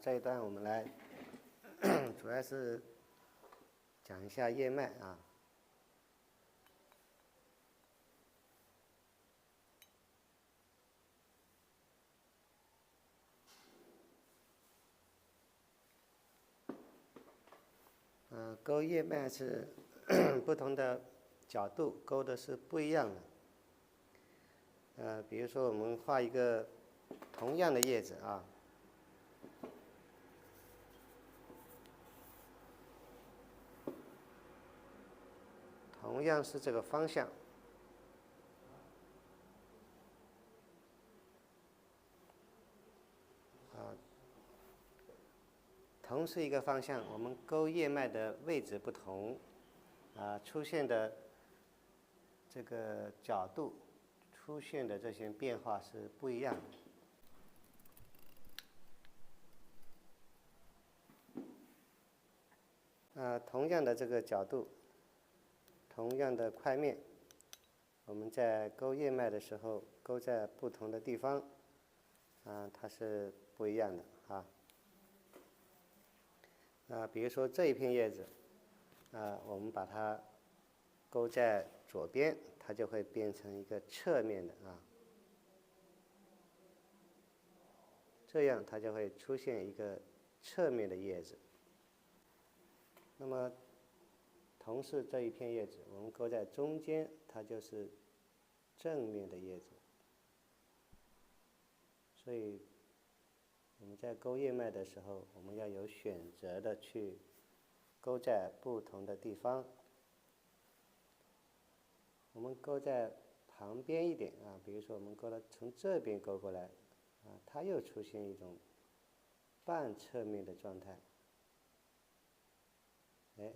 这一段我们来主要是讲一下叶脉啊。勾叶脉是不同的角度勾的是不一样的。比如说我们画一个同样的叶子啊，同样是这个方向，同是一个方向，我们勾叶脉的位置不同，出现的这个角度，出现的这些变化是不一样的。同样的这个角度，同样的块面，我们在勾叶脉的时候，勾在不同的地方，它是不一样的啊。比如说这一片叶子，我们把它勾在左边，它就会变成一个侧面的啊，这样它就会出现一个侧面的叶子。那么同是这一片叶子，我们勾在中间，它就是正面的叶子。所以我们在勾叶脉的时候，我们要有选择的去勾在不同的地方。我们勾在旁边一点啊，比如说我们勾了从这边勾过来，它又出现一种半侧面的状态。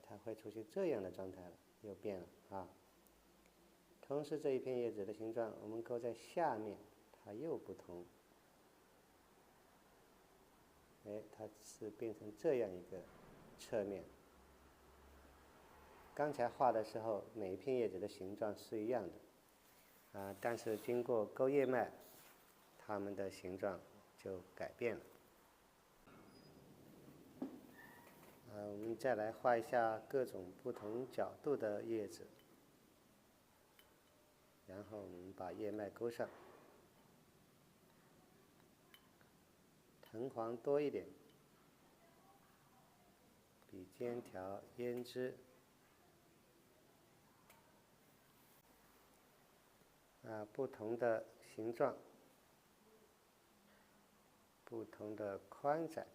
它会出现这样的状态了，又变了啊。同时这一片叶子的形状，我们勾在下面，它又不同。它是变成这样一个侧面。刚才画的时候，每一片叶子的形状是一样的，但是经过勾叶脉，它们的形状就改变了。我们再来画一下各种不同角度的叶子，然后我们把叶脉勾上，藤黄多一点，笔尖调胭脂，不同的形状，不同的宽窄。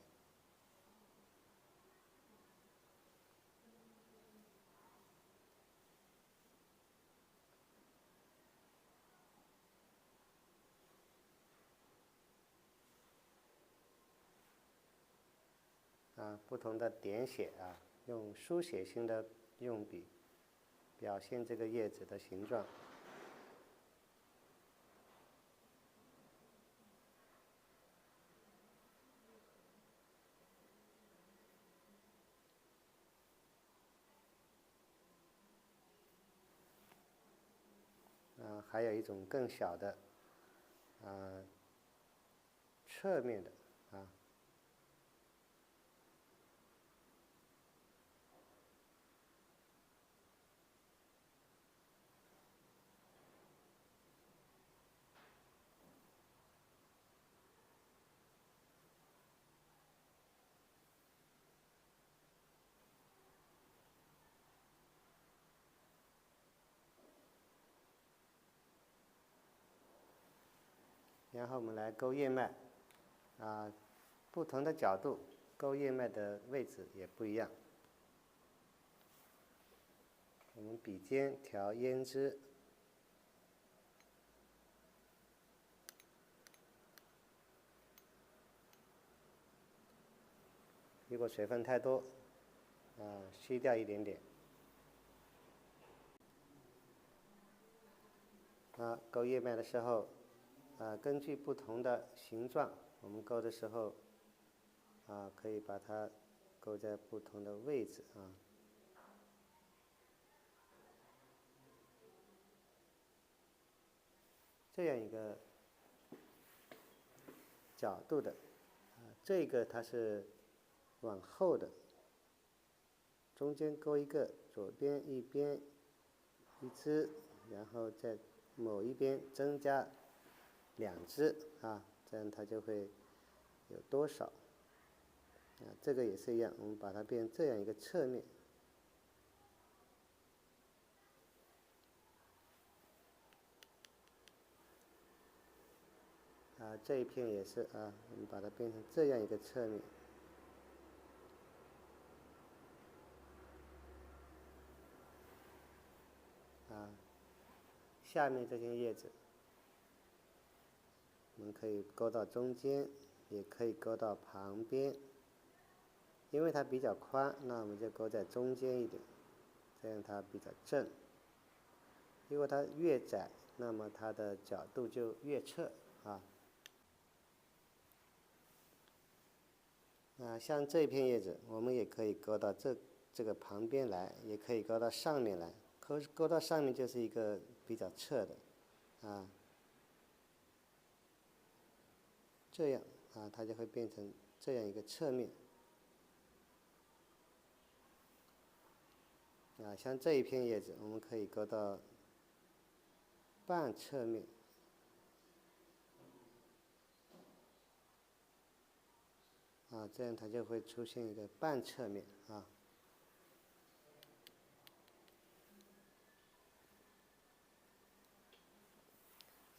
不同的点写用书写型的用笔表现这个叶子的形状。还有一种更小的，侧面的然后我们来勾叶脉，不同的角度勾叶脉的位置也不一样。我们笔尖调胭脂，如果水分太多，虚掉一点点。勾叶脉的时候，根据不同的形状，我们勾的时候，可以把它勾在不同的位置这样一个角度的，这个它是往后的，中间勾一个，左边一边一只，然后在某一边增加2只啊，这样它就会有多少啊？这个也是一样，我们把它变成这样一个侧面。啊，这一片也是啊，我们把它变成这样一个侧面。啊，下面这些叶子，我们可以勾到中间，也可以勾到旁边。因为它比较宽，那我们就勾在中间一点，这样它比较正。如果它越窄，那么它的角度就越侧啊。像这片叶子，我们也可以勾到这个旁边来，也可以勾到上面来。勾到上面就是一个比较侧的，啊，这样啊，它就会变成这样一个侧面。啊，像这一片叶子，我们可以勾到半侧面。啊，这样它就会出现一个半侧面啊。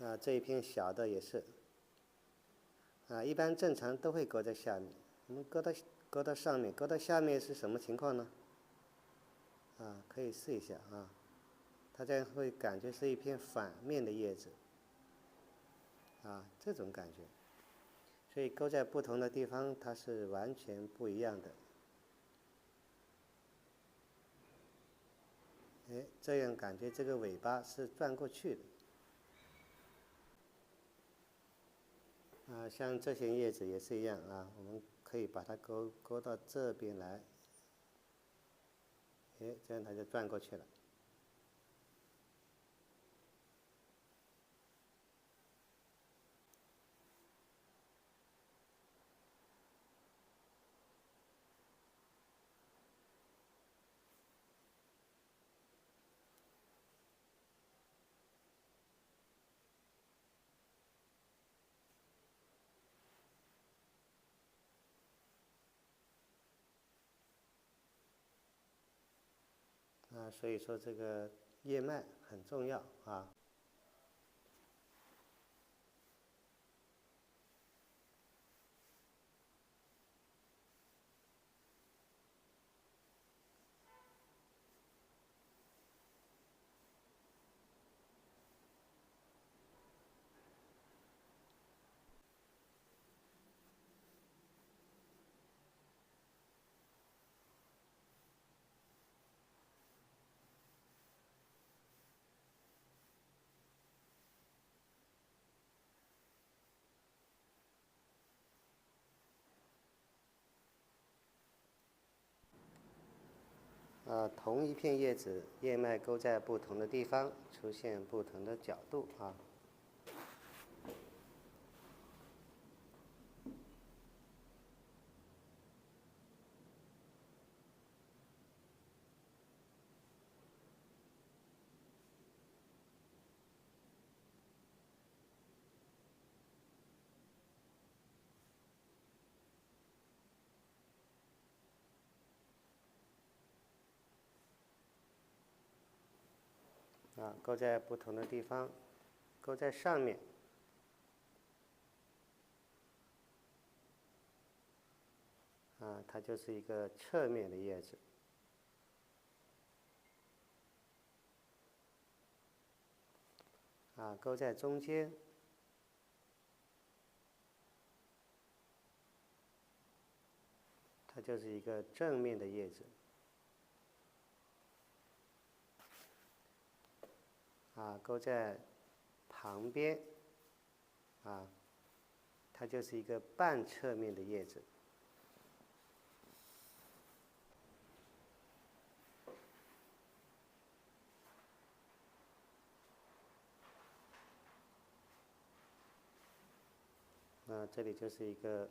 啊，这一片小的也是。啊，一般正常都会勾在下面，我们勾到上面，勾到下面是什么情况呢？啊，可以试一下啊，它这样会感觉是一片反面的叶子。啊，这种感觉。所以勾在不同的地方，它是完全不一样的。哎，这样感觉这个尾巴是转过去的。啊，像这些叶子也是一样啊，我们可以把它勾到这边来。哎，这样它就转过去了。啊，所以说这个叶脉很重要啊。同一片叶子，叶脉勾在不同的地方，出现不同的角度啊。啊，勾在不同的地方，勾在上面。啊，它就是一个侧面的叶子。啊，勾在中间。它就是一个正面的叶子。啊，勾在旁边。啊，它就是一个半侧面的叶子。这里就是一个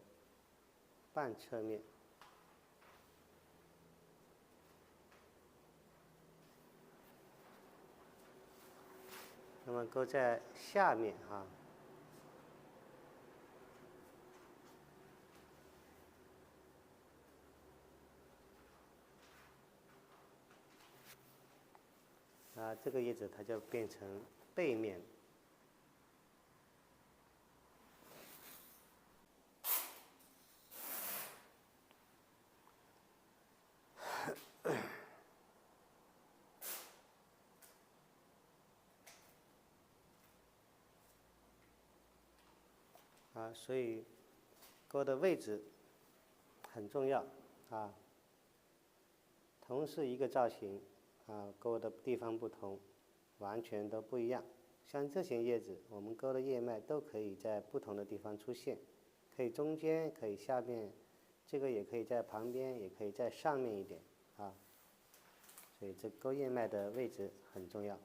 半侧面。那么勾在下面啊。这个叶子它就变成背面。所以钩的位置很重要啊。同是一个造型钩的地方不同，完全都不一样。像这些叶子，我们钩的叶脉都可以在不同的地方出现，可以中间，可以下面，这个也可以在旁边，也可以在上面一点啊。所以这钩叶脉的位置很重要。